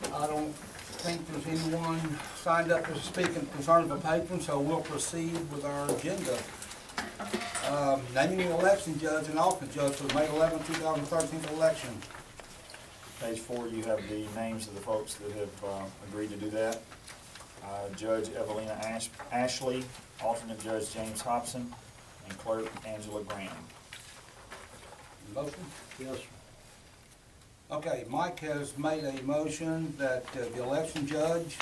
I don't think there's anyone signed up to speak in concern of a patron, so we'll proceed with our agenda. Naming the election judge and alternate judge for the May 11, 2013 election. Page 4, you have the names of the folks that have agreed to do that. Judge Evelina Ashley, alternate Judge James Hobson, and Clerk Angela Graham. Motion? Yes. Okay, Mike has made a motion that the election judge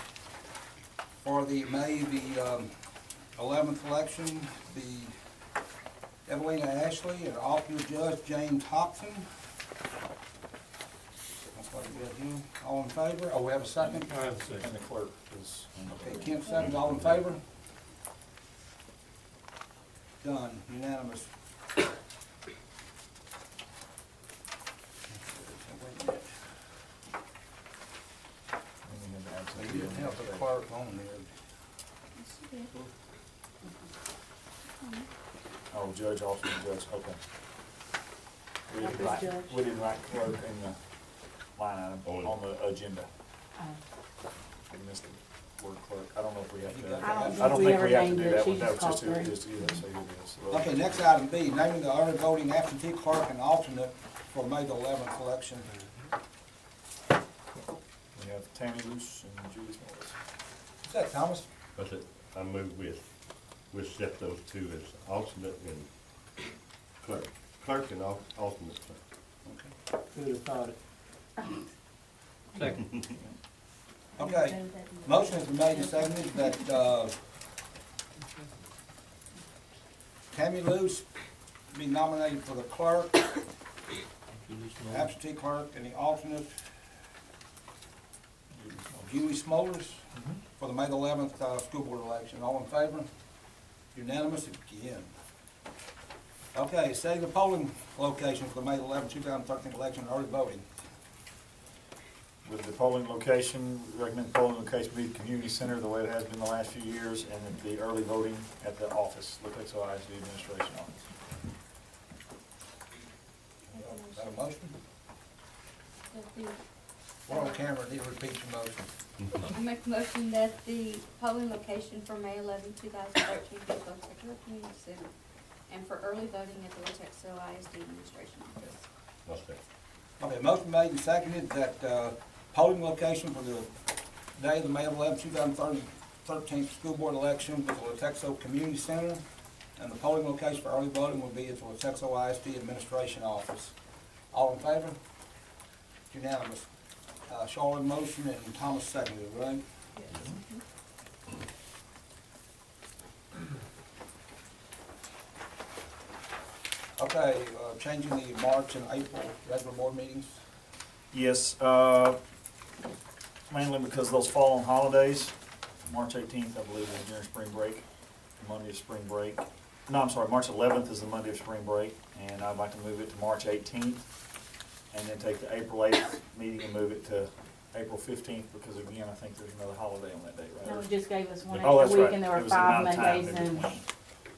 for the May the 11th election be Evelina Ashley and alternate judge James Hobson. That's what we got here. All in favor? Oh, we have a second? I have a second. And the clerk is... Okay, Kent seconds. All in favor? Done. Unanimous. You didn't have the clerk on there. Oh, judge, alternate judge, okay. We didn't write clerk in the line item on the agenda. We missed the word clerk. I don't know if we have to. I don't think we have to do that one. That was just who it is. Okay, next item B, naming the early voting absentee clerk and alternate for May the 11th election. We have Tammy Luce and Julie Morris. What's that, Thomas? That's it. I move we'll set those two as alternate and clerk. Clerk and alternate clerk. Okay. Who'd have thought it? Second. Okay, motion has been made and seconded that Tammy Luce be nominated for the clerk, absentee clerk, and the alternate Julie Smollers for the May the 11th school board election. All in favor? Unanimous again. Okay, setting the polling location for the May the 11th, 2013 election, early voting. With the polling location, recommend polling location be the community center the way it has been the last few years, and the early voting at the office, Latexo ISD administration office. Is that a motion? We're on camera, need to repeat your motion. I make a motion that the polling location for May 11, 2013 be both Latexo Community Center and for early voting at the Latexo ISD administration office. What's that? Okay, motion made and seconded that polling location for the day of the May 11, 2013 school board election was the Latexo Community Center, and the polling location for early voting will be at the Latexo ISD administration office. All in favor? Unanimous. Charlotte motion and Thomas seconded, right? Yes. Okay, changing the March and April regular board meetings. Yes, mainly because those fall on holidays. March 18th, I believe, is during spring break, Monday of spring break. No, I'm sorry, March 11th is the Monday of spring break, and I'd like to move it to March 18th, and then take the April 8th meeting and move it to April 15th, because again, I think there's another holiday on that date, right? No, it just gave us one Oh, that's extra week, right. and there were It was the 5 amount of time Mondays, in and between.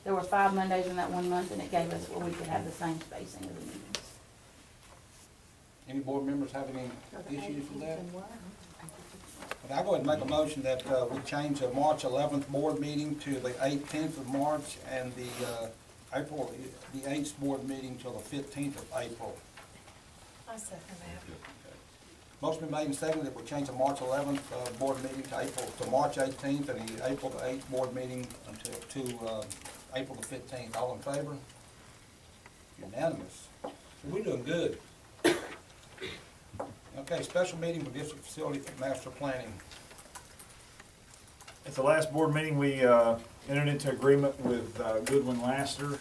there were 5 Mondays in that 1 month, and it gave us where we could have the same spacing of the meetings. Any board members have any issues with that? Okay, I'll go ahead and make a motion that we change the March 11th board meeting to the 18th of March, and the April the 8th board meeting till the 15th of April. I second that. Motion been made and seconded that we change the March 11th board meeting to March 18th, and the April the 8th board meeting to April the 15th. All in favor? Unanimous. So we're doing good. Okay, special meeting for district facility master planning. At the last board meeting, we entered into agreement with Goodwin Laster,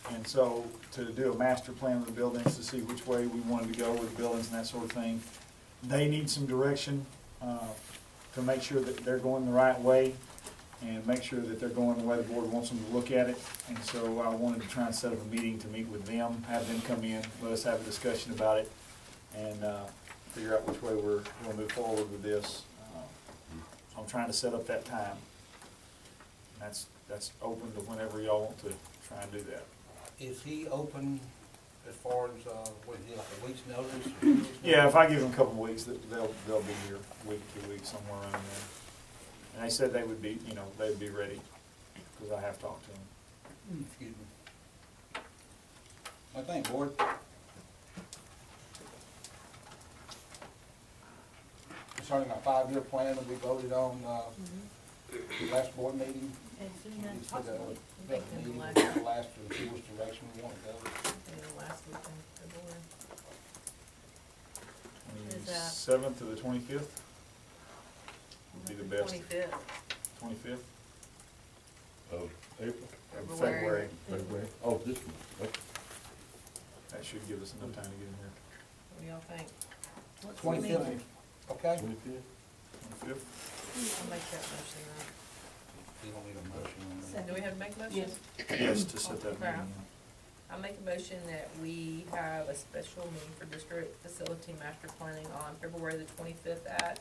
and so to do a master plan of the buildings to see which way we wanted to go with buildings and that sort of thing. They need some direction to make sure that they're going the right way and make sure that they're going the way the board wants them to look at it. And so I wanted to try and set up a meeting to meet with them, have them come in, let us have a discussion about it, and figure out which way we're going to move forward with this. So I'm trying to set up that time. And that's open to whenever y'all want to try and do that. Is he open as far as, what is it, like a week's notice? Yeah, if I give them a couple of weeks, they'll be here, week, 2 weeks, somewhere around there. And they said they would be, you know, they'd be ready, because I have talked to them. Excuse me. I think, board. Concerning our 5-year plan that we voted on, last board meeting. As soon as We said, possible. that meeting was last to see which direction we want to go. Last week in February. Is that- 27th to the 25th would be the best. 25th. 25th Of April, of February. February. oh, this one, okay. That should give us enough time to get in here. What do y'all think? 25th, okay? 25th? 25th? I'll make that motion then. You don't need a motion on that. Do we have to make a motion? Yes. Yes, to set that Okay. meeting. I make a motion that we have a special meeting for district facility master planning on February the 25th at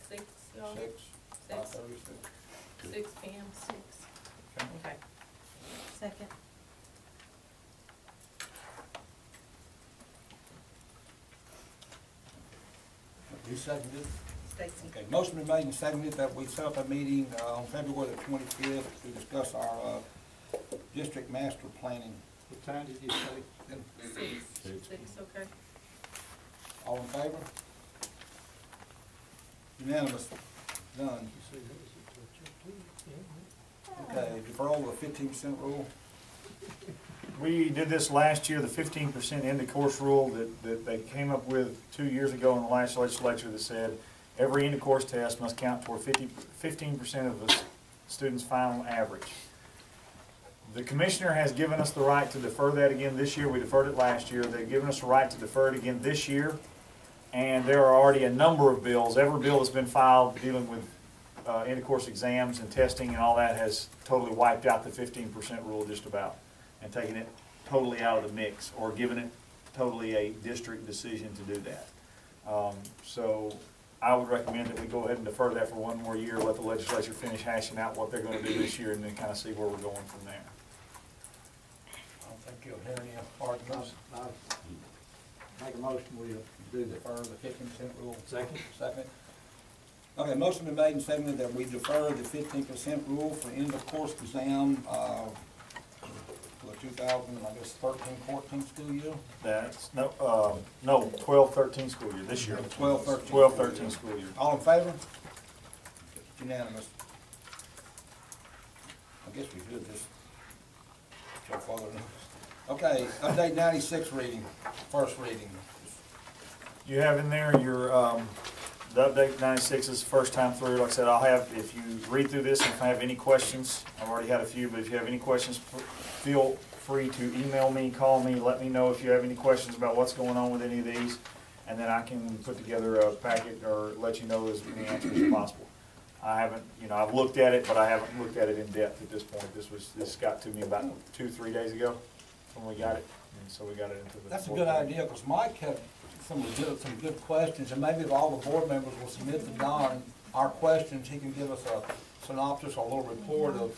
6, y'all? 6, 6, 5:30, 6 p.m. 6. Okay. Second. You seconded? Stacy. Okay, motion been made and seconded that we set up a meeting on February the 25th to discuss our district master planning. What time did you say? 6, okay. All in favor? Unanimous. Done. Okay, deferral of the 15% rule. We did this last year, the 15% end of course rule that they came up with 2 years ago in the last legislature that said every end of course test must count toward 15% of the student's final average. The commissioner has given us the right to defer that again this year. We deferred it last year. They've given us the right to defer it again this year. And there are already a number of bills. Every bill that's been filed dealing with end of course exams and testing and all that has totally wiped out the 15% rule just about, and taken it totally out of the mix, or given it totally a district decision to do that. So I would recommend that we go ahead and defer that for one more year, let the legislature finish hashing out what they're going to do this year, and then kind of see where we're going from there. I don't think you'll hear any arguments. Make a motion, we do defer the 15% rule. Second. Second. Okay, motion been made and seconded that we defer the 15% rule for end of course exam, for the 2013-14 school year. That's, no, 12-13 school year, this year. 12-13. 12-13 school year. All in favor? Unanimous. I guess we should just show further notice. Okay, update 96 reading, first reading. You have in there your, the update 96 is the first time through. Like I said, I'll have, if you read through this and if I have any questions, I've already had a few, but if you have any questions, feel free to email me, call me, let me know if you have any questions about what's going on with any of these, and then I can put together a packet or let you know as many answers as possible. I haven't, you know, I've looked at it, but I haven't looked at it in depth at this point. This got to me about 2-3 days ago when we got it, and so we got it into the. That's a good idea, because Mike had some good questions, and maybe if all the board members will submit to Don our questions, he can give us a synopsis or a little report of,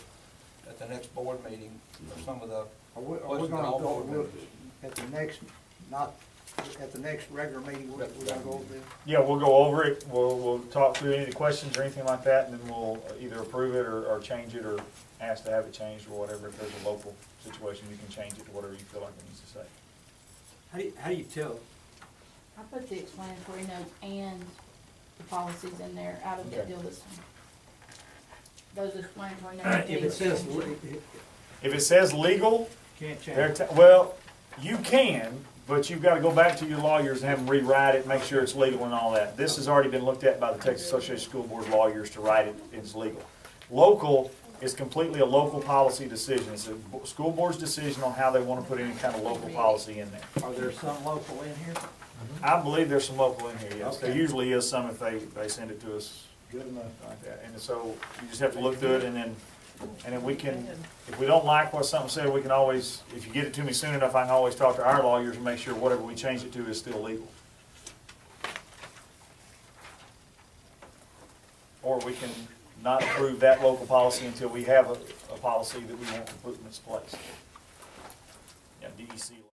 at the next board meeting, of some of the Are we questions that gonna all go, board members. at the next, not, at the next regular meeting, we're gonna go over this? Yeah, we'll go over it. We'll talk through any of the questions or anything like that, and then we'll either approve it or change it or ask to have it changed or whatever. If there's a local situation, you can change it to whatever you feel like it needs to say. How do you tell? I put the explanatory notes and the policies in there out of that Okay. deal this time. Those explanatory notes. If it says, If it says legal, can't they're change. well, you can, but you've got to go back to your lawyers and have them rewrite it, make sure it's legal and all that. This has already been looked at by the Texas Association of School Board lawyers to write it, it's legal. Local is completely a local policy decision. It's a school board's decision on how they want to put any kind of local policy in there. Are there some local in here? I believe there's some local in here, yes. There Okay. usually is some if they send it to us Good enough. like that. And so you just have to look through it, and then we can, if we don't like what something said, we can always, if you get it to me soon enough, I can always talk to our lawyers and make sure whatever we change it to is still legal. Or we can not approve that local policy until we have a policy that we want to put in its place. Yeah, DEC.